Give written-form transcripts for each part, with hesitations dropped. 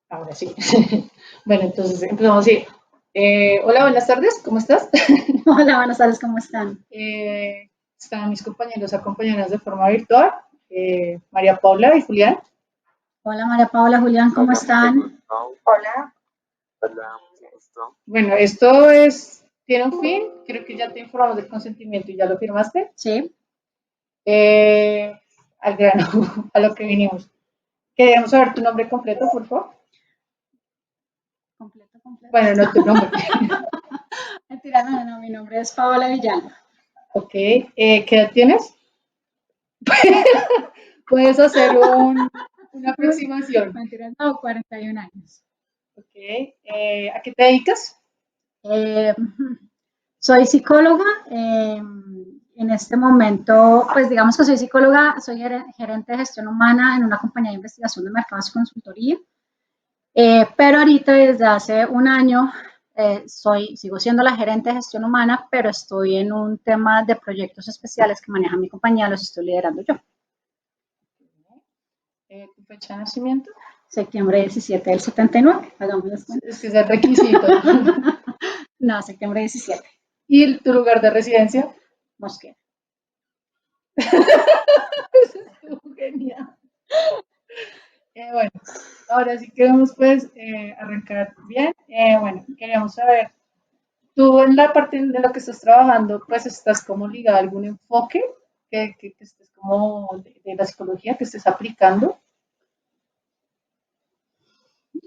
Ahora sí. Bueno, entonces empezamos así. Hola, buenas tardes, ¿cómo estás? Hola, buenas tardes, ¿cómo están? Están mis compañeros acompañados de forma virtual, María Paula y Julián. Hola, María Paula, Julián, ¿cómo están? Hola. Bueno, esto tiene un fin, creo que ya te informamos del consentimiento y ya lo firmaste. Sí, Al grano, a lo que vinimos. Queríamos saber tu nombre completo, por favor. completo, completo. Bueno, no tu nombre. Mentira, no, no, mi nombre es Paola Villalba. Ok, ¿qué edad tienes? Puedes hacer una aproximación. Mentira, no, 41 años. Ok, ¿a qué te dedicas? Eh, Soy psicóloga. En este momento, pues digamos que soy psicóloga, soy gerente de gestión humana en una compañía de investigación de mercados y consultoría. Pero ahorita desde hace un año sigo siendo la gerente de gestión humana, pero estoy en un tema de proyectos especiales que maneja mi compañía, los estoy liderando yo. ¿Tu fecha de nacimiento? Septiembre 17 del 79, hagamos las Es cuentas. que es el requisito. No, septiembre 17, ¿Y tu lugar de residencia? Mosquera. Eso estuvo genial. Bueno, ahora sí queremos pues arrancar bien. Bueno, queríamos saber, tú en la parte de lo que estás trabajando, pues estás como ligado a algún enfoque que estés como de la psicología que estés aplicando.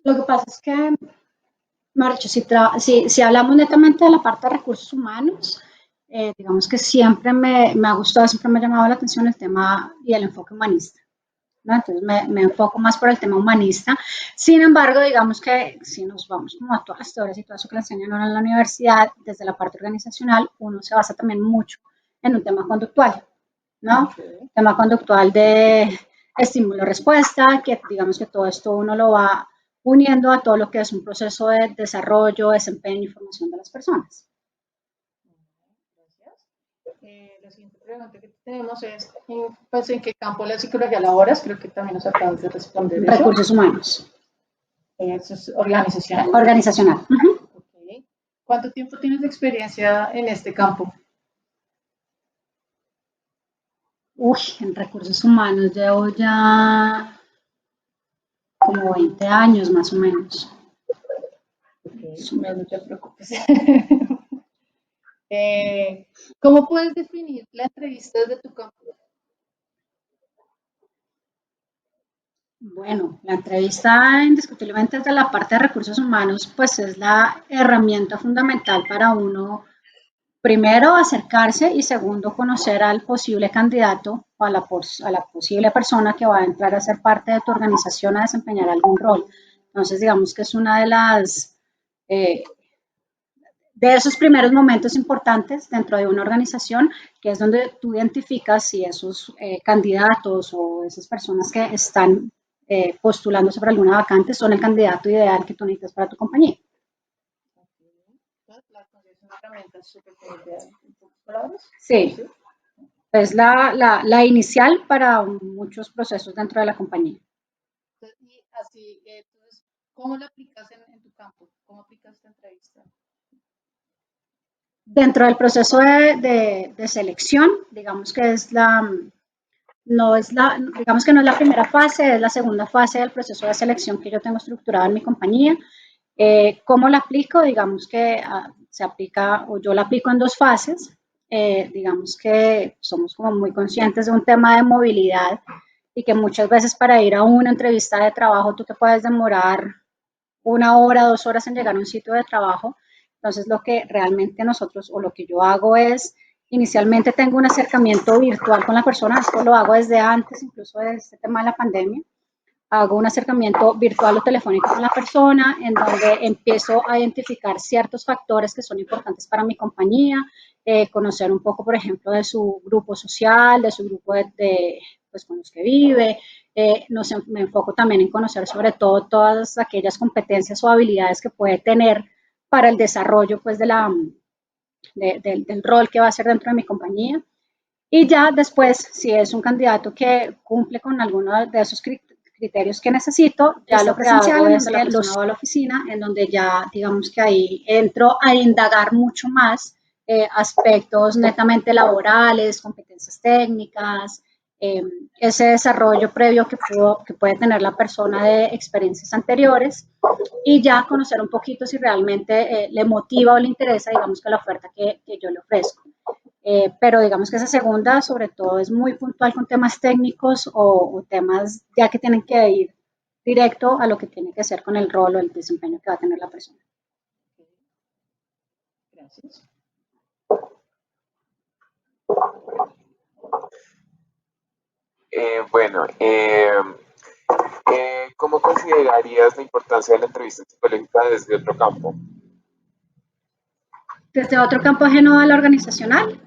Lo que pasa es que, Marcho, si hablamos netamente de la parte de recursos humanos, digamos que siempre me ha gustado, siempre me ha llamado la atención el tema y el enfoque humanista. ¿No? Entonces me enfoco más por el tema humanista. Sin embargo, digamos que si nos vamos como a todas las teorías y todo eso que le enseñan ahora en la universidad, desde la parte organizacional, uno se basa también mucho en un tema conductual, ¿no? Okay. Tema conductual de estímulo-respuesta, que digamos que todo esto uno lo va uniendo a todo lo que es un proceso de desarrollo, desempeño y formación de las personas. Gracias. La siguiente pregunta que tenemos es, pues, ¿en qué campo de la psicología laboras? Creo que también nos acabas de responder eso. Recursos humanos. Eso es organizacional. Organizacional. Uh -huh. Okay. ¿Cuánto tiempo tienes de experiencia en este campo? Uy, en recursos humanos llevo ya como 20 años más o menos. Okay. No te preocupes. eh, ¿Cómo puedes definir la entrevista desde tu campo? Bueno, la entrevista indiscutiblemente desde la parte de recursos humanos, pues es la herramienta fundamental para uno, primero, acercarse y segundo, conocer al posible candidato o a la posible persona que va a entrar a ser parte de tu organización a desempeñar algún rol. Entonces, digamos que es una eh, de esos primeros momentos importantes dentro de una organización, que es donde tú identificas si esos candidatos o esas personas que están postulándose para alguna vacante son el candidato ideal que tú necesitas para tu compañía. La es una herramienta súper en pocas palabras. Sí, ¿Sí? es la inicial para muchos procesos dentro de la compañía. Y así, entonces, ¿cómo lo aplicas en tu campo? ¿Cómo aplicas esta entrevista? Dentro del proceso de selección, digamos que digamos que no es la primera fase, es la segunda fase del proceso de selección que yo tengo estructurado en mi compañía. ¿Cómo la aplico? Digamos que se aplica, o yo la aplico en dos fases. Digamos que somos como muy conscientes de un tema de movilidad y que muchas veces para ir a una entrevista de trabajo tú te puedes demorar 1 hora, 2 horas en llegar a un sitio de trabajo. Entonces, lo que realmente nosotros o lo que yo hago es, inicialmente tengo un acercamiento virtual con la persona, esto lo hago desde antes, incluso de este tema de la pandemia. Hago un acercamiento virtual o telefónico con la persona en donde empiezo a identificar ciertos factores que son importantes para mi compañía, conocer un poco, por ejemplo, de su grupo social, de su grupo pues, con los que vive. Me enfoco también en conocer sobre todo todas aquellas competencias o habilidades que puede tener para el desarrollo pues, del rol que va a ser dentro de mi compañía. Y ya después, si es un candidato que cumple con alguno de esos criterios que necesito. Ya lo que hago es que los va a la oficina, en donde ya digamos que ahí entro a indagar mucho más aspectos netamente laborales, competencias técnicas, ese desarrollo previo que puede tener la persona de experiencias anteriores y ya conocer un poquito si realmente le motiva o le interesa, digamos que la oferta que yo le ofrezco. Pero digamos que esa segunda, sobre todo, es muy puntual con temas técnicos o temas ya que tienen que ir directo a lo que tiene que ser con el rol o el desempeño que va a tener la persona. Gracias. Bueno, ¿cómo considerarías la importancia de la entrevista psicológica desde otro campo? Desde otro campo ajeno a la organizacional,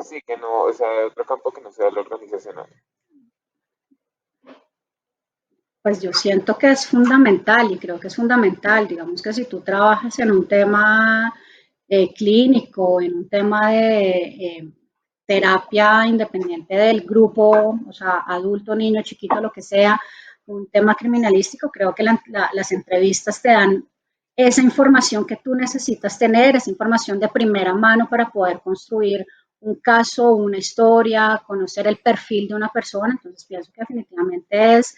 Sí, que no, o sea, de otro campo que no sea lo organizacional. pues yo siento que es fundamental y creo que es fundamental. Digamos que si tú trabajas en un tema clínico, en un tema de terapia independiente del grupo, o sea, adulto, niño, chiquito, lo que sea, un tema criminalístico, creo que las entrevistas te dan esa información que tú necesitas tener, esa información de primera mano para poder construir un caso, una historia, conocer el perfil de una persona. Entonces pienso que definitivamente es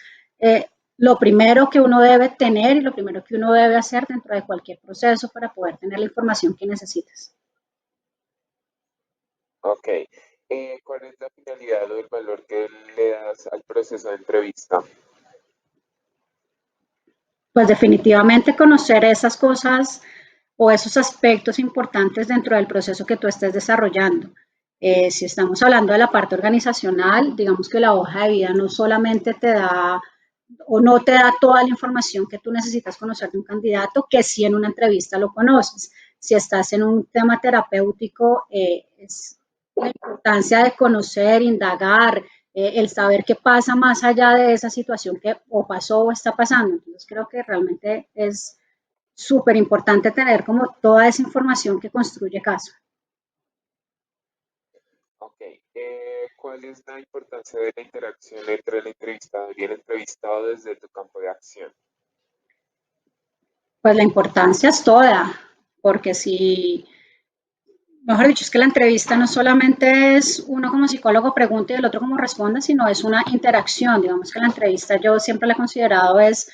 lo primero que uno debe tener y lo primero que uno debe hacer dentro de cualquier proceso para poder tener la información que necesitas. Ok. ¿Cuál es la finalidad o el valor que le das al proceso de entrevista? Pues definitivamente conocer esas cosas o esos aspectos importantes dentro del proceso que tú estés desarrollando. Si estamos hablando de la parte organizacional, digamos que la hoja de vida no solamente te da o no te da toda la información que tú necesitas conocer de un candidato, que si en una entrevista lo conoces. Si estás en un tema terapéutico, es la importancia de conocer, indagar, el saber qué pasa más allá de esa situación que o pasó o está pasando. Entonces creo que realmente es súper importante tener como toda esa información que construye caso. Ok. ¿Cuál es la importancia de la interacción entre el entrevistador y el entrevistado desde tu campo de acción? Pues la importancia es toda, porque si, mejor dicho, es que la entrevista no solamente es uno como psicólogo pregunta y el otro como responde, sino es una interacción. Digamos que la entrevista yo siempre la he considerado es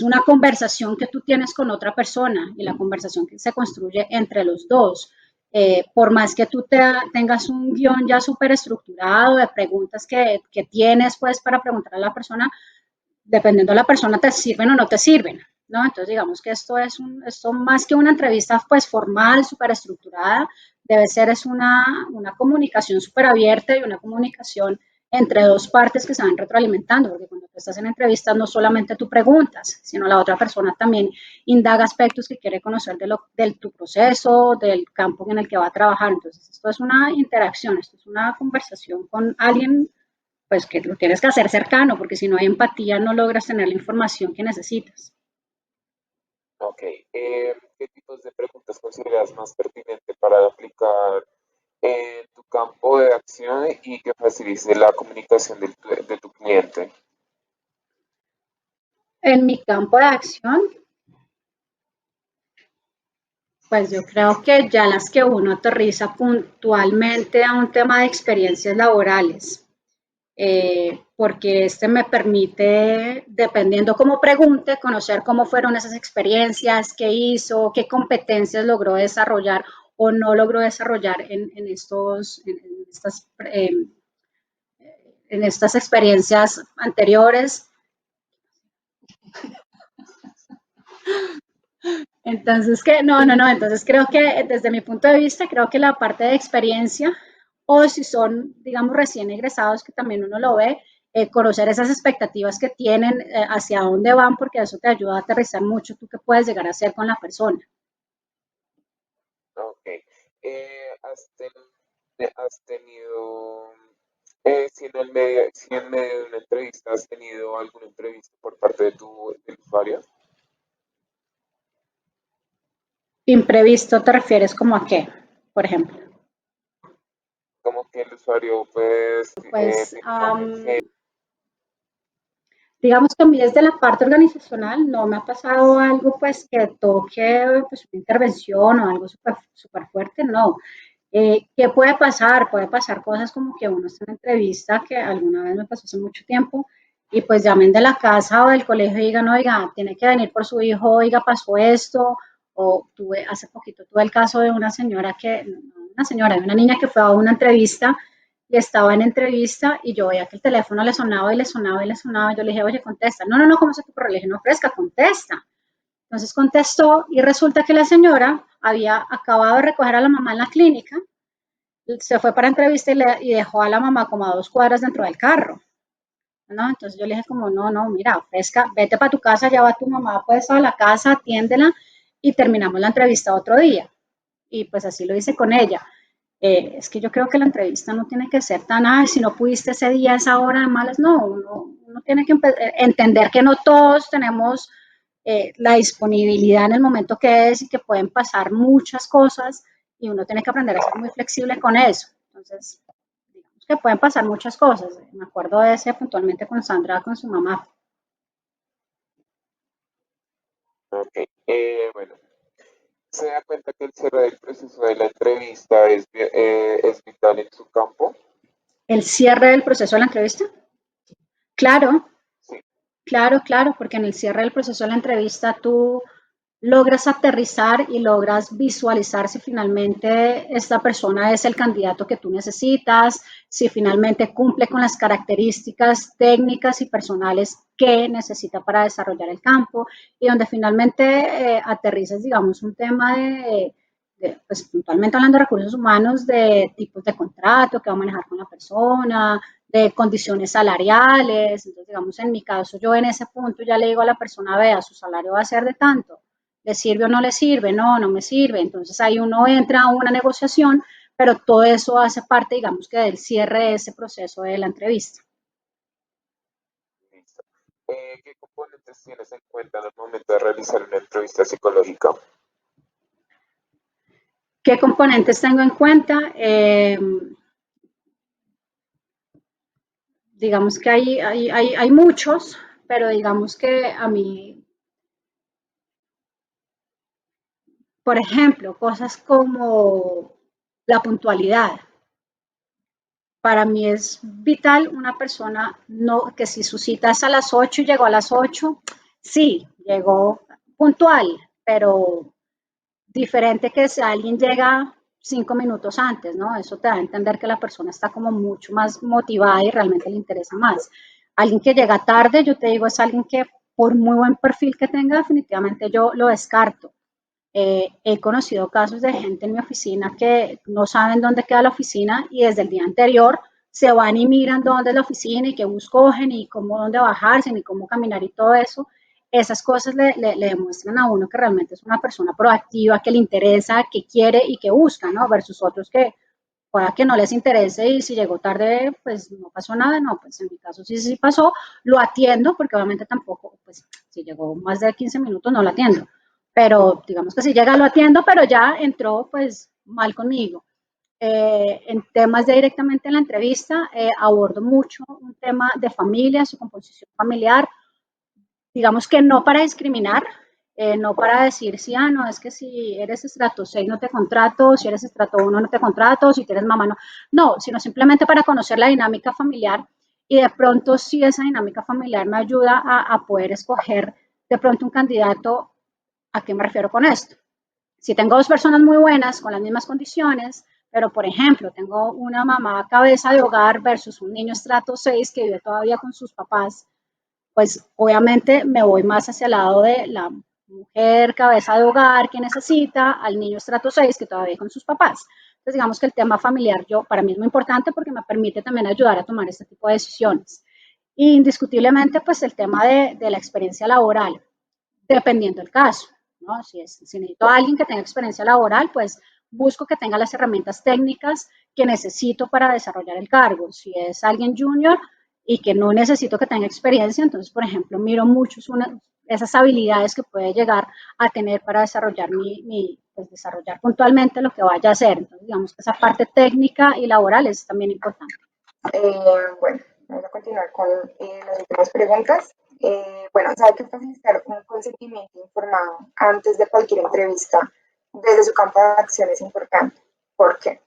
una conversación que tú tienes con otra persona y la conversación que se construye entre los dos. Por más que tú tengas un guión ya súper estructurado de preguntas que tienes pues para preguntar a la persona, dependiendo de la persona te sirven o no te sirven, ¿no? Entonces digamos que esto más que una entrevista pues formal, súper estructurada, debe ser es una comunicación súper abierta y una comunicación entre dos partes que se van retroalimentando, porque cuando tú estás en entrevistas no solamente tú preguntas, sino la otra persona también indaga aspectos que quiere conocer de tu proceso, del campo en el que va a trabajar. Entonces esto es una interacción, esto es una conversación con alguien pues que lo tienes que hacer cercano, porque si no hay empatía no logras tener la información que necesitas. Ok. ¿Qué tipos de preguntas consideras más pertinente para aplicar en tu campo de acción y que facilite la comunicación de tu cliente? En mi campo de acción, pues yo creo que ya las que uno aterriza puntualmente a un tema de experiencias laborales, porque este me permite, dependiendo cómo pregunte, conocer cómo fueron esas experiencias, qué hizo, qué competencias logró desarrollar o no logró desarrollar en estas experiencias anteriores. Entonces, entonces creo que desde mi punto de vista, creo que la parte de experiencia, o si son, digamos, recién egresados, que también uno lo ve, conocer esas expectativas que tienen, hacia dónde van, porque eso te ayuda a aterrizar mucho tú qué puedes llegar a hacer con la persona. Ok. ¿Has tenido, si en medio de una entrevista has tenido alguna entrevista por parte del usuario? Imprevisto, ¿te refieres como a qué, por ejemplo? Como que el usuario pues Pues tiene una emergencia. Digamos que a mí desde la parte organizacional no me ha pasado algo pues que toque pues, una intervención o algo súper fuerte, no. ¿Qué puede pasar? Puede pasar cosas como que uno está en una entrevista que alguna vez me pasó hace mucho tiempo y pues llamen de la casa o del colegio y digan, oiga, tiene que venir por su hijo, oiga, pasó esto. O tuve, hace poquito tuve el caso de una señora que, no una señora, de una niña que fue a una entrevista y estaba en entrevista y yo veía que el teléfono le sonaba y le sonaba y le sonaba. Y yo le dije, oye, contesta. No, no, no, ¿cómo se te ocurre? Le dije, no, fresca, contesta. Entonces contestó y resulta que la señora había acabado de recoger a la mamá en la clínica, se fue para entrevista y dejó a la mamá como a 2 cuadras dentro del carro. ¿No? Entonces yo le dije como, no, no, mira, fresca, vete para tu casa, ya va tu mamá pues a la casa, atiéndela y terminamos la entrevista otro día. Y pues así lo hice con ella. Es que yo creo que la entrevista no tiene que ser tan, ay, si no pudiste ese día, esa hora de malas, no, uno tiene que entender que no todos tenemos la disponibilidad en el momento que es y que pueden pasar muchas cosas y uno tiene que aprender a ser muy flexible con eso. Entonces, digamos que pueden pasar muchas cosas. Me acuerdo de ese puntualmente con Sandra, con su mamá. Ok, bueno, se da cuenta que el cierre del proceso de la entrevista es vital en su campo. El cierre del proceso de la entrevista. Claro, Sí, claro, claro, porque en el cierre del proceso de la entrevista tú logras aterrizar y logras visualizar si finalmente esta persona es el candidato que tú necesitas, si finalmente cumple con las características técnicas y personales que necesita para desarrollar el campo y donde finalmente aterrizas, digamos, un tema pues puntualmente hablando de recursos humanos, de tipos de contrato que va a manejar con la persona, de condiciones salariales. Entonces, digamos, en mi caso, yo en ese punto ya le digo a la persona, vea, su salario va a ser de tanto, ¿le sirve o no le sirve? No, no me sirve. Entonces ahí uno entra a una negociación, pero todo eso hace parte, digamos, que del cierre de ese proceso de la entrevista. listo. ¿Qué componentes tienes en cuenta en el momento de realizar una entrevista psicológica? ¿Qué componentes tengo en cuenta? Digamos que hay muchos, pero digamos que a mí, por ejemplo, cosas como la puntualidad. Para mí es vital una persona no, que si su cita es a las 8 y llegó a las 8, sí, llegó puntual, pero diferente que si alguien llega 5 minutos antes, ¿no? Eso te da a entender que la persona está como mucho más motivada y realmente le interesa más. Alguien que llega tarde, yo te digo, es alguien que por muy buen perfil que tenga, definitivamente yo lo descarto. He conocido casos de gente en mi oficina que no saben dónde queda la oficina y desde el día anterior se van y miran dónde es la oficina y qué bus cogen y cómo dónde bajarse ni cómo caminar y todo eso. Esas cosas le demuestran a uno que realmente es una persona proactiva, que le interesa, que quiere y que busca, ¿no? Versus otros que pueda que no les interese y si llegó tarde, pues no pasó nada, no, pues en mi caso sí, sí pasó, lo atiendo porque obviamente tampoco, pues si llegó más de 15 minutos no lo atiendo, pero digamos que si llega lo atiendo, pero ya entró pues mal conmigo. En temas de directamente en la entrevista, abordo mucho un tema de familia, su composición familiar, digamos que no para discriminar, no para decir, sí, ah, no, es que si eres estrato 6 no te contrato, si eres estrato 1 no te contrato, si eres mamá no, no, sino simplemente para conocer la dinámica familiar y de pronto si esa dinámica familiar me ayuda a poder escoger de pronto un candidato. ¿A qué me refiero con esto? Si tengo dos personas muy buenas con las mismas condiciones, pero por ejemplo tengo una mamá cabeza de hogar versus un niño estrato 6 que vive todavía con sus papás, pues obviamente me voy más hacia el lado de la mujer cabeza de hogar que necesita al niño estrato 6 que todavía con sus papás. Entonces digamos que el tema familiar yo para mí es muy importante porque me permite también ayudar a tomar este tipo de decisiones. Y indiscutiblemente pues el tema de la experiencia laboral, dependiendo del caso, ¿no? Si necesito a alguien que tenga experiencia laboral, pues busco que tenga las herramientas técnicas que necesito para desarrollar el cargo. Si es alguien junior y que no necesito que tenga experiencia, entonces, por ejemplo, miro mucho esas habilidades que puede llegar a tener para desarrollar pues desarrollar puntualmente lo que vaya a hacer. Entonces, digamos que esa parte técnica y laboral es también importante. Bueno, vamos a continuar con las últimas preguntas. Bueno, sabe que facilitar un consentimiento informado antes de cualquier entrevista desde su campo de acción es importante. ¿Por qué?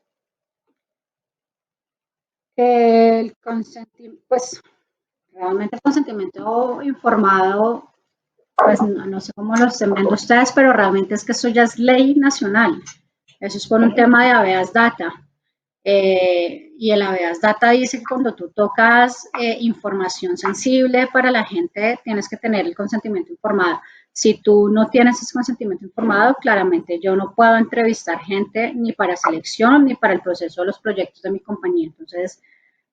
El consentimiento, pues realmente el consentimiento informado, pues no sé cómo lo estén viendo ustedes, pero realmente es que eso ya es ley nacional. Eso es por un tema de habeas data. Y el habeas data dice que cuando tú tocas información sensible para la gente, tienes que tener el consentimiento informado. Si tú no tienes ese consentimiento informado, claramente yo no puedo entrevistar gente ni para selección ni para el proceso de los proyectos de mi compañía. Entonces,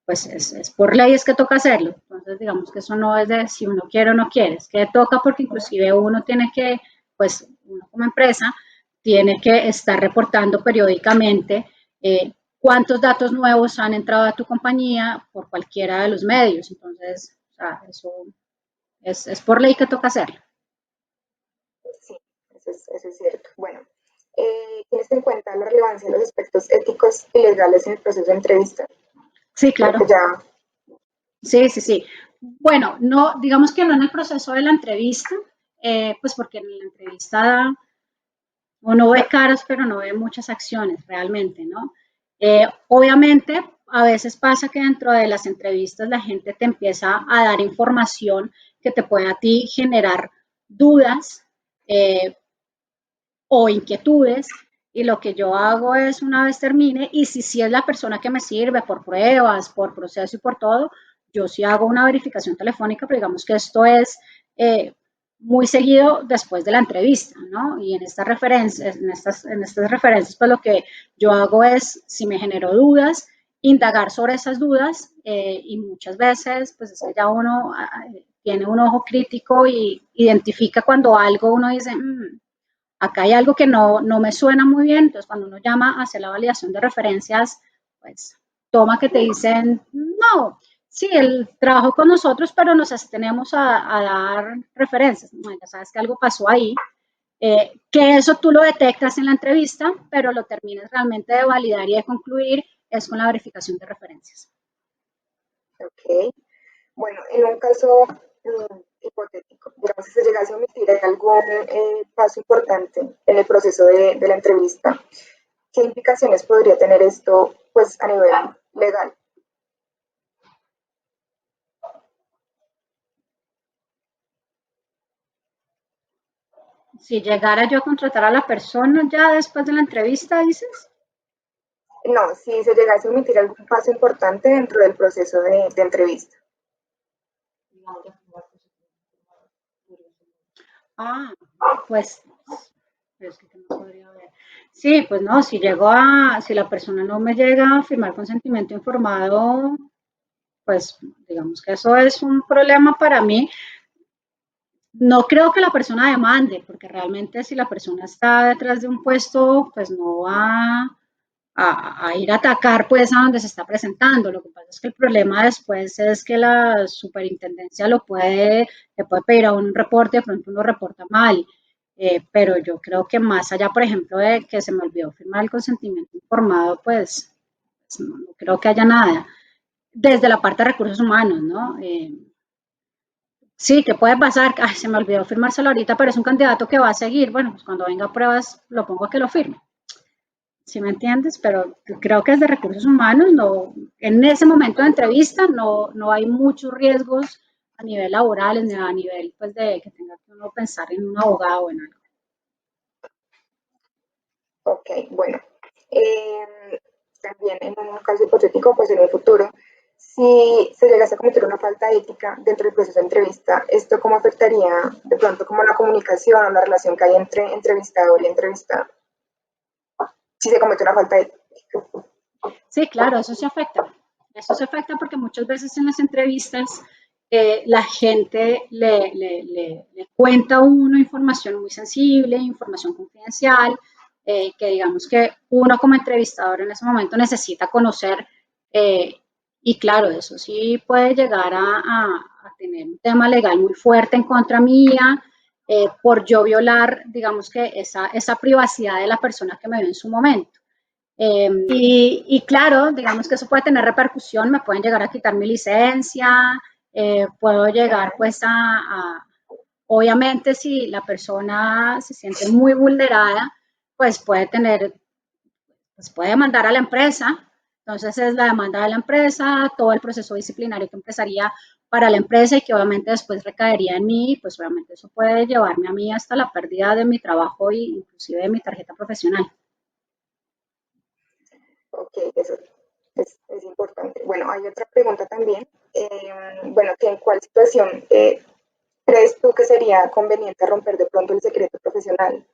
pues es por ley es que toca hacerlo. Entonces, digamos que eso no es de si uno quiere o no quiere, es que toca porque inclusive uno tiene que, pues uno como empresa, tiene que estar reportando periódicamente cuántos datos nuevos han entrado a tu compañía por cualquiera de los medios. Entonces, o sea, eso es por ley que toca hacerlo. Sí, eso es cierto. Bueno, ¿tienes en cuenta la relevancia de los aspectos éticos y legales en el proceso de entrevista? Sí, claro. Porque ya... Sí. Bueno, no, digamos que no en el proceso de la entrevista, pues porque en la entrevista uno ve caras, pero no ve muchas acciones realmente, ¿no? Obviamente, a veces pasa que dentro de las entrevistas la gente te empieza a dar información que te puede a ti generar dudas o inquietudes, y lo que yo hago es, una vez termine, y si es la persona que me sirve por pruebas, por proceso y por todo, yo sí hago una verificación telefónica, pero digamos que esto es muy seguido después de la entrevista, ¿no? Y en estas referencias, pues lo que yo hago es, si me genero dudas, indagar sobre esas dudas, y muchas veces, pues es que ya uno tiene un ojo crítico y identifica cuando algo uno dice, acá hay algo que no me suena muy bien. Entonces cuando uno llama a hacer la validación de referencias, pues toma que te dicen, no, sí, él trabajó con nosotros, pero nos tenemos a dar referencias. Bueno, ya sabes que algo pasó ahí, que eso tú lo detectas en la entrevista, pero lo terminas realmente de validar y de concluir es con la verificación de referencias. Ok. Bueno, en un caso hipotético, digamos, si se llegase a omitir algún paso importante en el proceso de la entrevista, ¿qué implicaciones podría tener esto, pues, a nivel legal? Si llegara yo a contratar a la persona ya después de la entrevista, dices. No, si se llegase a omitir algún paso importante dentro del proceso de entrevista. Ah, pues, pero es que ¿qué más podría haber? Sí, pues no, si la persona no me llega a firmar consentimiento informado, pues digamos que eso es un problema para mí. No creo que la persona demande, porque realmente si la persona está detrás de un puesto, pues no va a ir a atacar pues a donde se está presentando. Lo que pasa es que el problema después es que la superintendencia le puede pedir a un reporte, de pronto uno reporta mal, pero yo creo que más allá, por ejemplo, de que se me olvidó firmar el consentimiento informado, pues no creo que haya nada. Desde la parte de recursos humanos, ¿no? Sí, ¿qué puede pasar? Ay, se me olvidó firmárselo ahorita, pero es un candidato que va a seguir. Bueno, pues cuando venga a pruebas lo pongo a que lo firme. ¿Sí me entiendes? Pero creo que desde recursos humanos, no, en ese momento de entrevista no hay muchos riesgos a nivel laboral, ni a nivel pues de que tenga que uno pensar en un abogado o en algo. Ok, bueno. También en un caso hipotético, pues en el futuro, si se llegase a cometer una falta ética dentro del proceso de entrevista, ¿esto cómo afectaría de pronto como la comunicación o la relación que hay entre entrevistador y entrevistado? Si se comete una falta ética. Sí, claro, eso se afecta. Eso se afecta porque muchas veces en las entrevistas la gente le cuenta a uno información muy sensible, información confidencial, que digamos que uno como entrevistador en ese momento necesita conocer, y claro, eso sí puede llegar a tener un tema legal muy fuerte en contra mía, por yo violar, digamos que esa privacidad de la persona que me vio en su momento. Y claro, digamos que eso puede tener repercusión, me pueden llegar a quitar mi licencia, puedo llegar pues obviamente si la persona se siente muy vulnerada, pues puede demandar a la empresa. Entonces es la demanda de la empresa, todo el proceso disciplinario que empezaría para la empresa y que obviamente después recaería en mí, pues obviamente eso puede llevarme a mí hasta la pérdida de mi trabajo e inclusive de mi tarjeta profesional. Ok, eso es importante. Bueno, hay otra pregunta también. Bueno, ¿en cuál situación crees tú que sería conveniente romper de pronto el secreto profesional?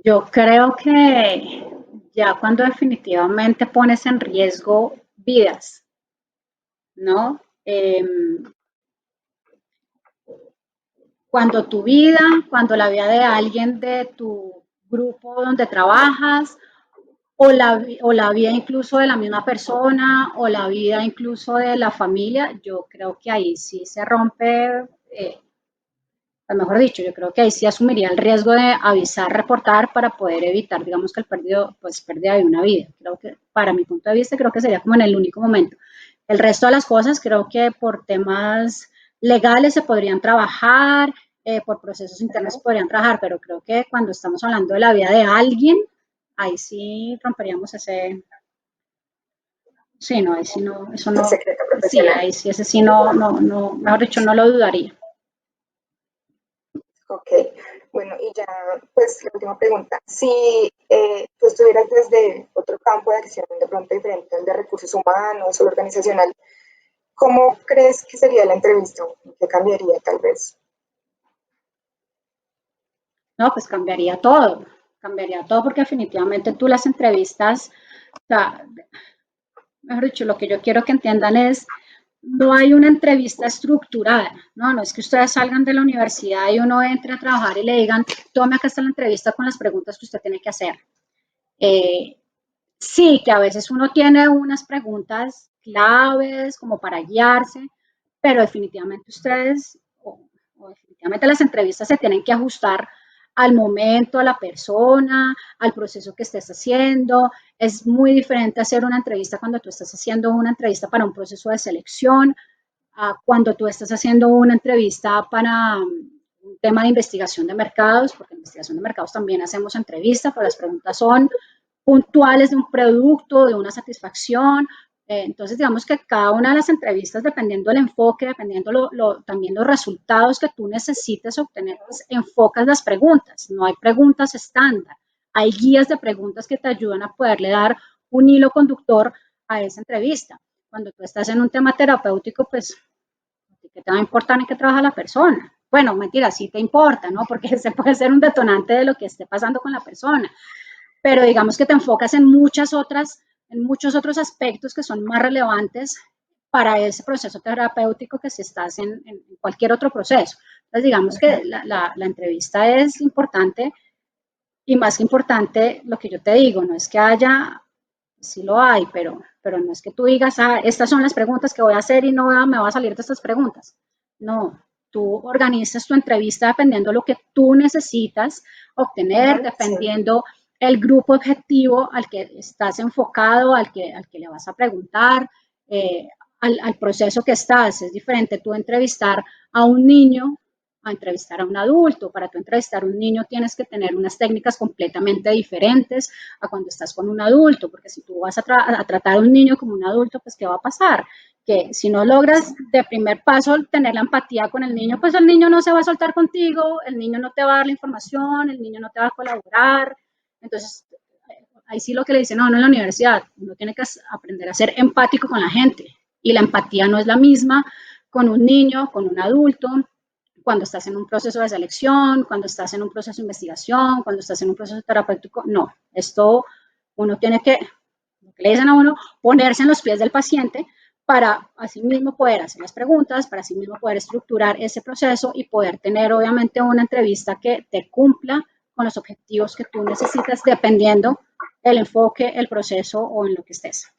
Yo creo que ya cuando definitivamente pones en riesgo vidas, ¿no? Cuando la vida de alguien de tu grupo donde trabajas, o la vida incluso de la misma persona, o la vida incluso de la familia, yo creo que ahí sí se rompe, mejor dicho, yo creo que ahí sí asumiría el riesgo de avisar, reportar para poder evitar, digamos, que pérdida de una vida. Creo que, para mi punto de vista, creo que sería como en el único momento. El resto de las cosas creo que por temas legales se podrían trabajar, por procesos internos se podrían trabajar, pero creo que cuando estamos hablando de la vida de alguien, ahí sí romperíamos ese. Sí, no, ahí sí no, eso no. El secreto Sí, profesional. ahí sí, ese sí no, mejor dicho, no lo dudaría. Ok, bueno, y ya, pues la última pregunta. Si tú estuvieras desde otro campo de acción, de pronto diferente al de recursos humanos o lo organizacional, ¿cómo crees que sería la entrevista? ¿Qué cambiaría tal vez? No, pues cambiaría todo porque definitivamente tú las entrevistas, o sea, mejor dicho, lo que yo quiero que entiendan es, no hay una entrevista estructurada, no es que ustedes salgan de la universidad y uno entre a trabajar y le digan, tome acá está la entrevista con las preguntas que usted tiene que hacer. Sí, que a veces uno tiene unas preguntas claves como para guiarse, pero definitivamente definitivamente las entrevistas se tienen que ajustar al momento, a la persona, al proceso que estés haciendo. Es muy diferente hacer una entrevista cuando tú estás haciendo una entrevista para un proceso de selección, a cuando tú estás haciendo una entrevista para un tema de investigación de mercados, porque en investigación de mercados también hacemos entrevistas, pero las preguntas son puntuales de un producto, de una satisfacción. Entonces, digamos que cada una de las entrevistas, dependiendo del enfoque, dependiendo también los resultados que tú necesites obtener, pues enfocas las preguntas. No hay preguntas estándar. Hay guías de preguntas que te ayudan a poderle dar un hilo conductor a esa entrevista. Cuando tú estás en un tema terapéutico, pues, ¿qué te va a importar en qué trabaja la persona? Bueno, mentira, sí te importa, ¿no? Porque ese puede ser un detonante de lo que esté pasando con la persona. Pero digamos que te enfocas en muchos otros aspectos que son más relevantes para ese proceso terapéutico que si estás en cualquier otro proceso. Entonces, digamos que la entrevista es importante y más que importante, lo que yo te digo, no es que haya, sí lo hay, pero no es que tú digas, estas son las preguntas que voy a hacer y no me va a salir de estas preguntas. No, tú organizas tu entrevista dependiendo de lo que tú necesitas obtener, dependiendo el grupo objetivo al que estás enfocado, al que le vas a preguntar, al proceso que estás. Es diferente tú entrevistar a un niño a entrevistar a un adulto. Para tú entrevistar a un niño tienes que tener unas técnicas completamente diferentes a cuando estás con un adulto, porque si tú vas a tratar a un niño como un adulto, pues ¿qué va a pasar? Que si no logras de primer paso tener la empatía con el niño, pues el niño no se va a soltar contigo, el niño no te va a dar la información, el niño no te va a colaborar. Entonces, ahí sí lo que le dicen, no, en la universidad, uno tiene que aprender a ser empático con la gente y la empatía no es la misma con un niño, con un adulto, cuando estás en un proceso de selección, cuando estás en un proceso de investigación, cuando estás en un proceso terapéutico, no, esto uno tiene que, lo que le dicen a uno, ponerse en los pies del paciente para así mismo poder hacer las preguntas, para así mismo poder estructurar ese proceso y poder tener obviamente una entrevista que te cumpla con los objetivos que tú necesitas dependiendo el enfoque, el proceso o en lo que estés.